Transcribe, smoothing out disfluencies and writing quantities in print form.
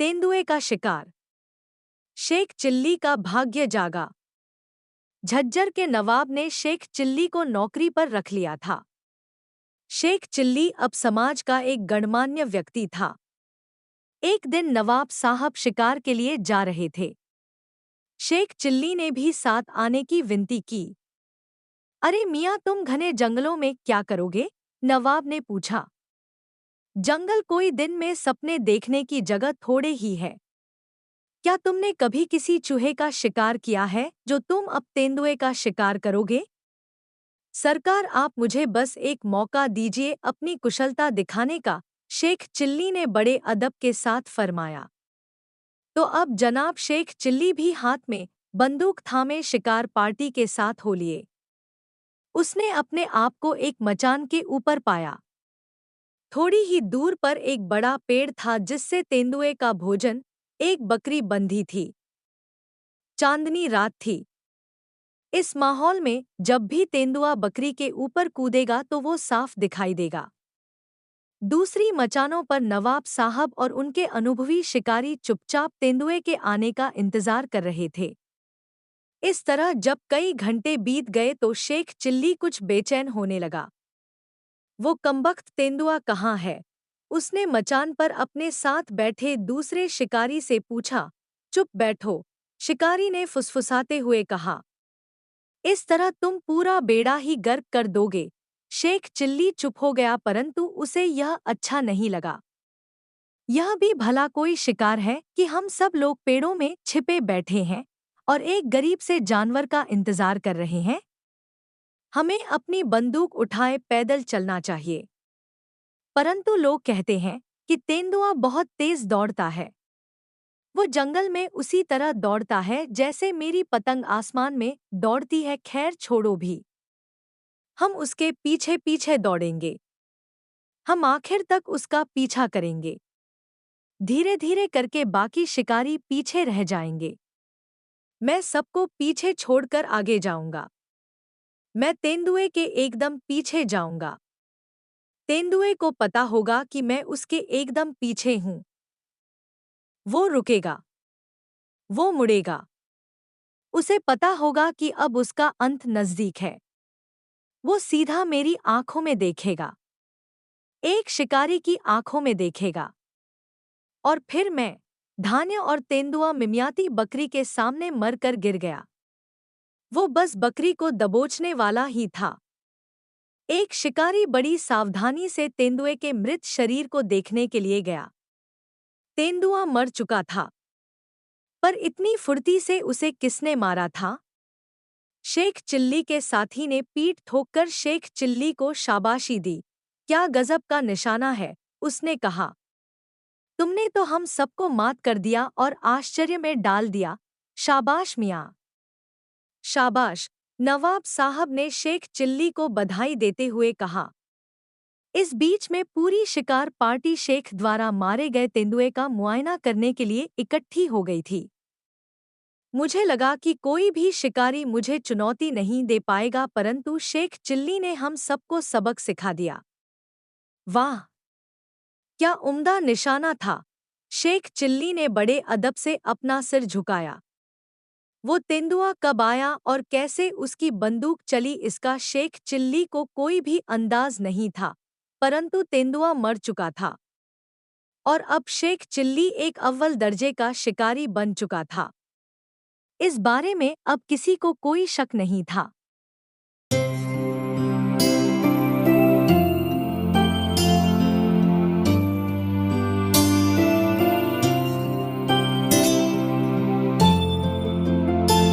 तेंदुए का शिकार। शेख चिल्ली का भाग्य जागा। झज्जर के नवाब ने शेख चिल्ली को नौकरी पर रख लिया था। शेख चिल्ली अब समाज का एक गणमान्य व्यक्ति था। एक दिन नवाब साहब शिकार के लिए जा रहे थे। शेख चिल्ली ने भी साथ आने की विनती की। अरे मियाँ, तुम घने जंगलों में क्या करोगे? नवाब ने पूछा। जंगल कोई दिन में सपने देखने की जगह थोड़े ही है। क्या तुमने कभी किसी चूहे का शिकार किया है जो तुम अब तेंदुए का शिकार करोगे? सरकार, आप मुझे बस एक मौका दीजिए अपनी कुशलता दिखाने का, शेख चिल्ली ने बड़े अदब के साथ फरमाया। तो अब जनाब शेख चिल्ली भी हाथ में बंदूक थामे शिकार पार्टी के साथ हो लिए। उसने अपने आप को एक मचान के ऊपर पाया। थोड़ी ही दूर पर एक बड़ा पेड़ था जिससे तेंदुए का भोजन, एक बकरी बंधी थी। चांदनी रात थी। इस माहौल में जब भी तेंदुआ बकरी के ऊपर कूदेगा तो वो साफ दिखाई देगा। दूसरी मचानों पर नवाब साहब और उनके अनुभवी शिकारी चुपचाप तेंदुए के आने का इंतजार कर रहे थे। इस तरह जब कई घंटे बीत गए तो शेख चिल्ली कुछ बेचैन होने लगा। वो कमबख्त तेंदुआ कहाँ है? उसने मचान पर अपने साथ बैठे दूसरे शिकारी से पूछा। चुप बैठो, शिकारी ने फुसफुसाते हुए कहा। इस तरह तुम पूरा बेड़ा ही गर्क कर दोगे। शेख चिल्ली चुप हो गया, परंतु उसे यह अच्छा नहीं लगा। यह भी भला कोई शिकार है कि हम सब लोग पेड़ों में छिपे बैठे हैं और एक गरीब से जानवर का इंतजार कर रहे हैं। हमें अपनी बंदूक उठाए पैदल चलना चाहिए। परंतु लोग कहते हैं कि तेंदुआ बहुत तेज दौड़ता है। वो जंगल में उसी तरह दौड़ता है जैसे मेरी पतंग आसमान में दौड़ती है। खैर छोड़ो भी, हम उसके पीछे पीछे दौड़ेंगे। हम आखिर तक उसका पीछा करेंगे। धीरे धीरे करके बाकी शिकारी पीछे रह जाएंगे। मैं सबको पीछे छोड़कर आगे जाऊंगा। मैं तेंदुए के एकदम पीछे जाऊंगा। तेंदुए को पता होगा कि मैं उसके एकदम पीछे हूं। वो रुकेगा, वो मुड़ेगा। उसे पता होगा कि अब उसका अंत नजदीक है। वो सीधा मेरी आंखों में देखेगा, एक शिकारी की आंखों में देखेगा। और फिर मैं, धान्य और तेंदुआ मिमियाती बकरी के सामने मरकर गिर गया। वो बस बकरी को दबोचने वाला ही था। एक शिकारी बड़ी सावधानी से तेंदुए के मृत शरीर को देखने के लिए गया। तेंदुआ मर चुका था, पर इतनी फुर्ती से उसे किसने मारा था? शेख चिल्ली के साथी ने पीठ ठोककर शेख चिल्ली को शाबाशी दी। क्या गजब का निशाना है, उसने कहा। तुमने तो हम सबको मात कर दिया और आश्चर्य में डाल दिया। शाबाश मियाँ, शाबाश, नवाब साहब ने शेख चिल्ली को बधाई देते हुए कहा। इस बीच में पूरी शिकार पार्टी शेख द्वारा मारे गए तेंदुए का मुआयना करने के लिए इकट्ठी हो गई थी। मुझे लगा कि कोई भी शिकारी मुझे चुनौती नहीं दे पाएगा, परंतु शेख चिल्ली ने हम सबको सबक सिखा दिया। वाह, क्या उम्दा निशाना था! शेख चिल्ली ने बड़े अदब से अपना सिर झुकाया। वो तेंदुआ कब आया और कैसे उसकी बंदूक चली इसका शेख चिल्ली को कोई भी अंदाज नहीं था, परंतु तेंदुआ मर चुका था और अब शेख चिल्ली एक अव्वल दर्जे का शिकारी बन चुका था। इस बारे में अब किसी को कोई शक नहीं था।